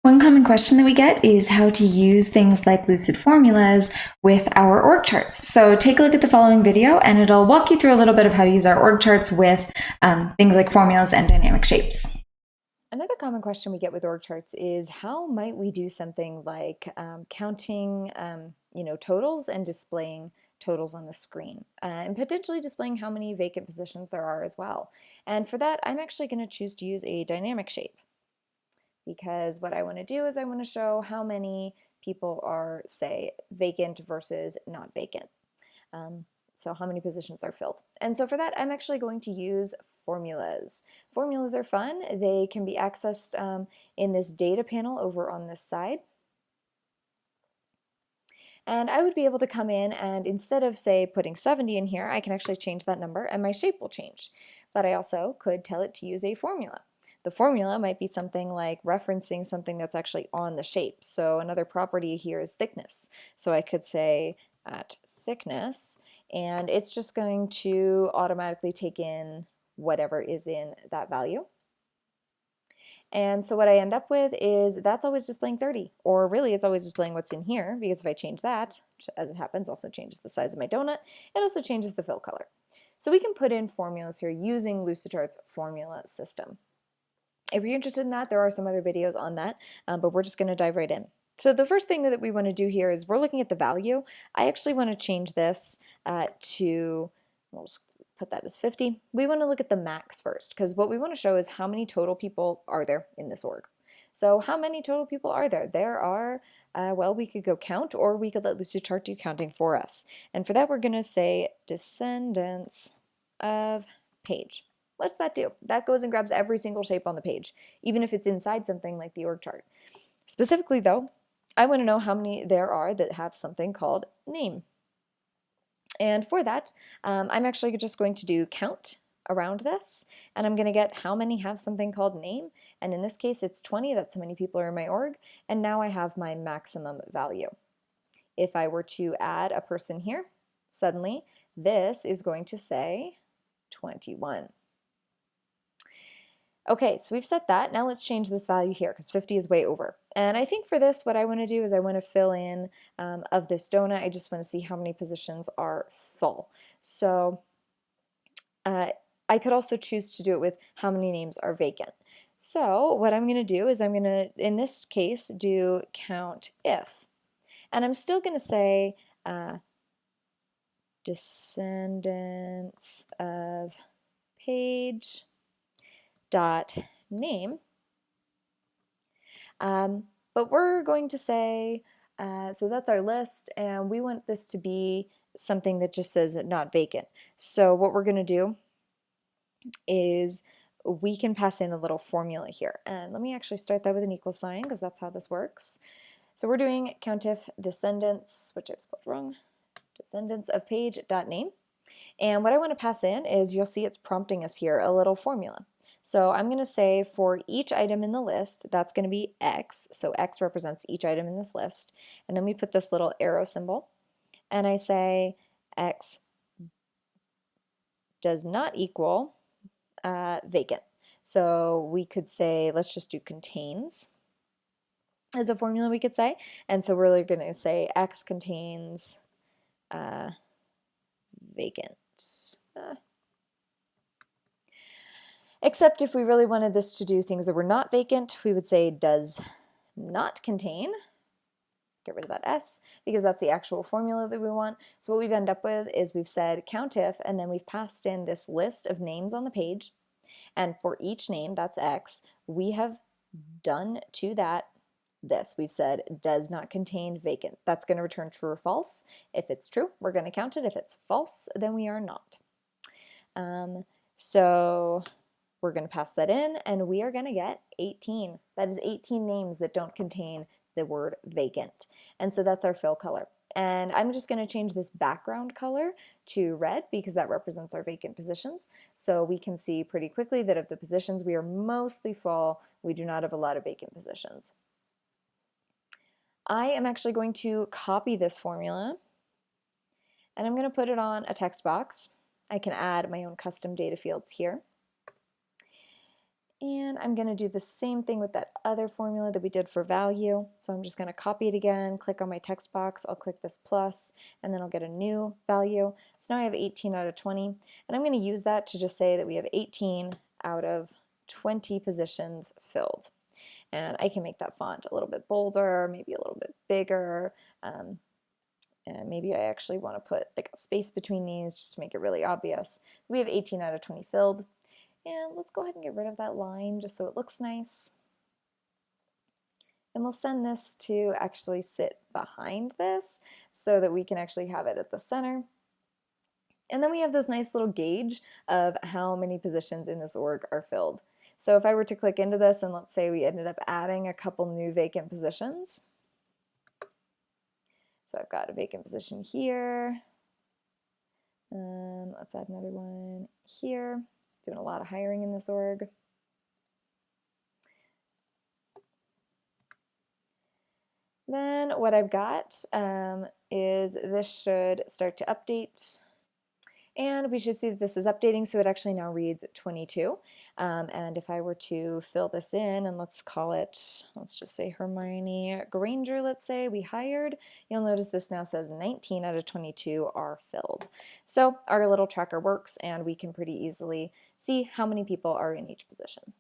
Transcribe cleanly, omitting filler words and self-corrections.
One common question that we get is how to use things like Lucid formulas with our org charts. So take a look at the following video and it'll walk you through a little bit of how to use our org charts with things like formulas and dynamic shapes. Another common question we get with org charts is how might we do something like counting totals and displaying totals on the screen and potentially displaying how many vacant positions there are as well. And for that, I'm actually going to choose to use a dynamic shape because what I want to do is I want to show how many people are, say, vacant versus not vacant. So how many positions are filled. And so for that, I'm actually going to use formulas. Formulas are fun. They can be accessed in this data panel over on this side. And I would be able to come in and instead of, say, putting 70 in here, I can actually change that number and my shape will change. But I also could tell it to use a formula. The formula might be something like referencing something that's actually on the shape. So another property here is thickness. So I could say at thickness, and it's just going to automatically take in whatever is in that value. And so what I end up with is that's always displaying 30, or really it's always displaying what's in here, because if I change that, which as it happens also changes the size of my donut, it also changes the fill color. So we can put in formulas here using Lucidchart's formula system. If you're interested in that, there are some other videos on that, but we're just going to dive right in. So the first thing that we want to do here is we're looking at the value. I actually want to change this to, we'll just put that as 50. We want to look at the max first, because what we want to show is how many total people are there in this org. So how many total people are there? There are, well, we could go count, or we could let Lucidchart do counting for us. And for that, we're going to say descendants of page. What's that do? That goes and grabs every single shape on the page, even if it's inside something like the org chart. Specifically though, I want to know how many there are that have something called name. And for that, I'm actually just going to do count around this, and I'm going to get how many have something called name, and in this case it's 20, that's how many people are in my org, and now I have my maximum value. If I were to add a person here, suddenly this is going to say 21. Okay, so we've set that. Now let's change this value here because 50 is way over. And I think for this, what I want to do is I want to fill in of this donut. I just want to see how many positions are full. So I could also choose to do it with how many names are vacant. So what I'm going to do is I'm going to, in this case, do countif. And I'm still going to say descendants of page dot name, but we're going to say, so that's our list, and we want this to be something that just says not vacant. So what we're going to do is we can pass in a little formula here, and let me actually start that with an equal sign because that's how this works. So we're doing countif descendants, which I've spelled wrong, descendants of page dot name, and what I want to pass in is, you'll see it's prompting us here a little formula. So I'm going to say for each item in the list, that's going to be X. So X represents each item in this list. And then we put this little arrow symbol. And I say X does not equal vacant. So we could say, let's just do contains as a formula we could say. And so we're really going to say X contains vacant. Except if we really wanted this to do things that were not vacant, we would say does not contain. Get rid of that S, because that's the actual formula that we want. So what we've ended up with is we've said countif, and then we've passed in this list of names on the page. And for each name, that's X, we have done to that this. We've said does not contain vacant. That's going to return true or false. If it's true, we're going to count it. If it's false, then we are not. So we're going to pass that in, and we are going to get 18. That is 18 names that don't contain the word vacant. And so that's our fill color. And I'm just going to change this background color to red because that represents our vacant positions. So we can see pretty quickly that of the positions we are mostly full, we do not have a lot of vacant positions. I am actually going to copy this formula, and I'm going to put it on a text box. I can add my own custom data fields here. And I'm going to do the same thing with that other formula that we did for value. So I'm just going to copy it again, click on my text box, I'll click this plus, and then I'll get a new value. So now I have 18 out of 20, and I'm going to use that to just say that we have 18 out of 20 positions filled. And I can make that font a little bit bolder, maybe a little bit bigger, and maybe I actually want to put like a space between these just to make it really obvious. We have 18 out of 20 filled. And let's go ahead and get rid of that line just so it looks nice. And we'll send this to actually sit behind this so that we can actually have it at the center. And then we have this nice little gauge of how many positions in this org are filled. So if I were to click into this and let's say we ended up adding a couple new vacant positions. So I've got a vacant position here. Let's add another one here. Doing a lot of hiring in this org. Then what I've got is this should start to update. And we should see that this is updating, so it actually now reads 22. And if I were to fill this in, and let's call it, let's just say Hermione Granger, let's say we hired, you'll notice this now says 19 out of 22 are filled. So our little tracker works, and we can pretty easily see how many people are in each position.